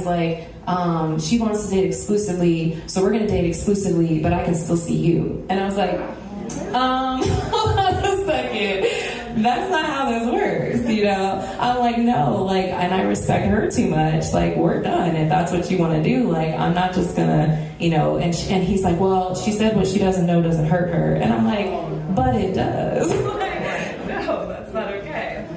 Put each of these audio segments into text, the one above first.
he's like, she wants to date exclusively, so we're gonna date exclusively, but I can still see you. And I was like, hold on a second. That's not how this works, you know? I'm like, no, like, and I respect her too much. Like, we're done. If that's what you want to do, like, I'm not just gonna, you know, and he's like, well, she said what she doesn't know doesn't hurt her. And I'm like, but it does. No, that's not okay.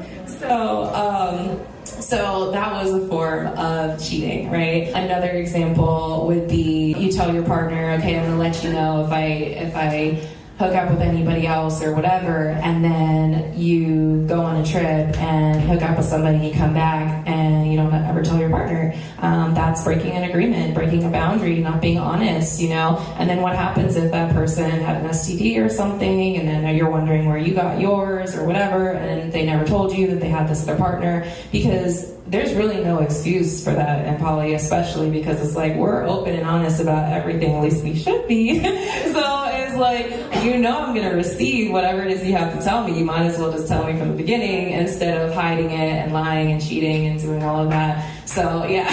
So that was a form of cheating, right? Another example would be you tell your partner, okay, I'm gonna let you know if I hook up with anybody else or whatever, and then you go on a trip and hook up with somebody and you come back and you don't ever tell your partner. That's breaking an agreement, breaking a boundary, not being honest, you know? And then what happens if that person had an STD or something, and then you're wondering where you got yours or whatever, and they never told you that they had this with their partner? Because there's really no excuse for that in poly, especially because it's like we're open and honest about everything, at least we should be. So it's like, you know, I'm gonna receive whatever it is you have to tell me. You might as well just tell me from the beginning instead of hiding it and lying and cheating and doing all of that. So yeah,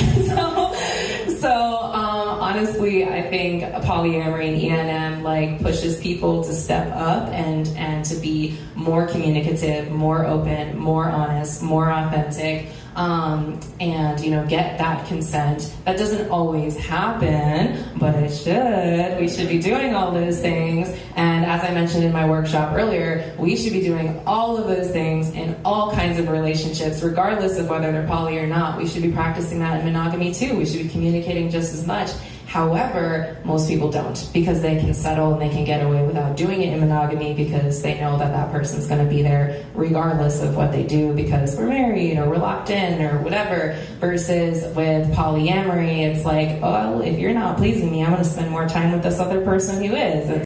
honestly, I think polyamory and ENM like pushes people to step up and to be more communicative, more open, more honest, more authentic. And you know, get that consent. That doesn't always happen, but it should. We should be doing all those things, and as I mentioned in my workshop earlier, we should be doing all of those things in all kinds of relationships, regardless of whether they're poly or not. We should be practicing that in monogamy too. We should be communicating just as much. However, most people don't, because they can settle and they can get away without doing it in monogamy because they know that that person's going to be there regardless of what they do because we're married or we're locked in or whatever. Versus with polyamory, it's like, oh, well, if you're not pleasing me, I'm going to spend more time with this other person who is.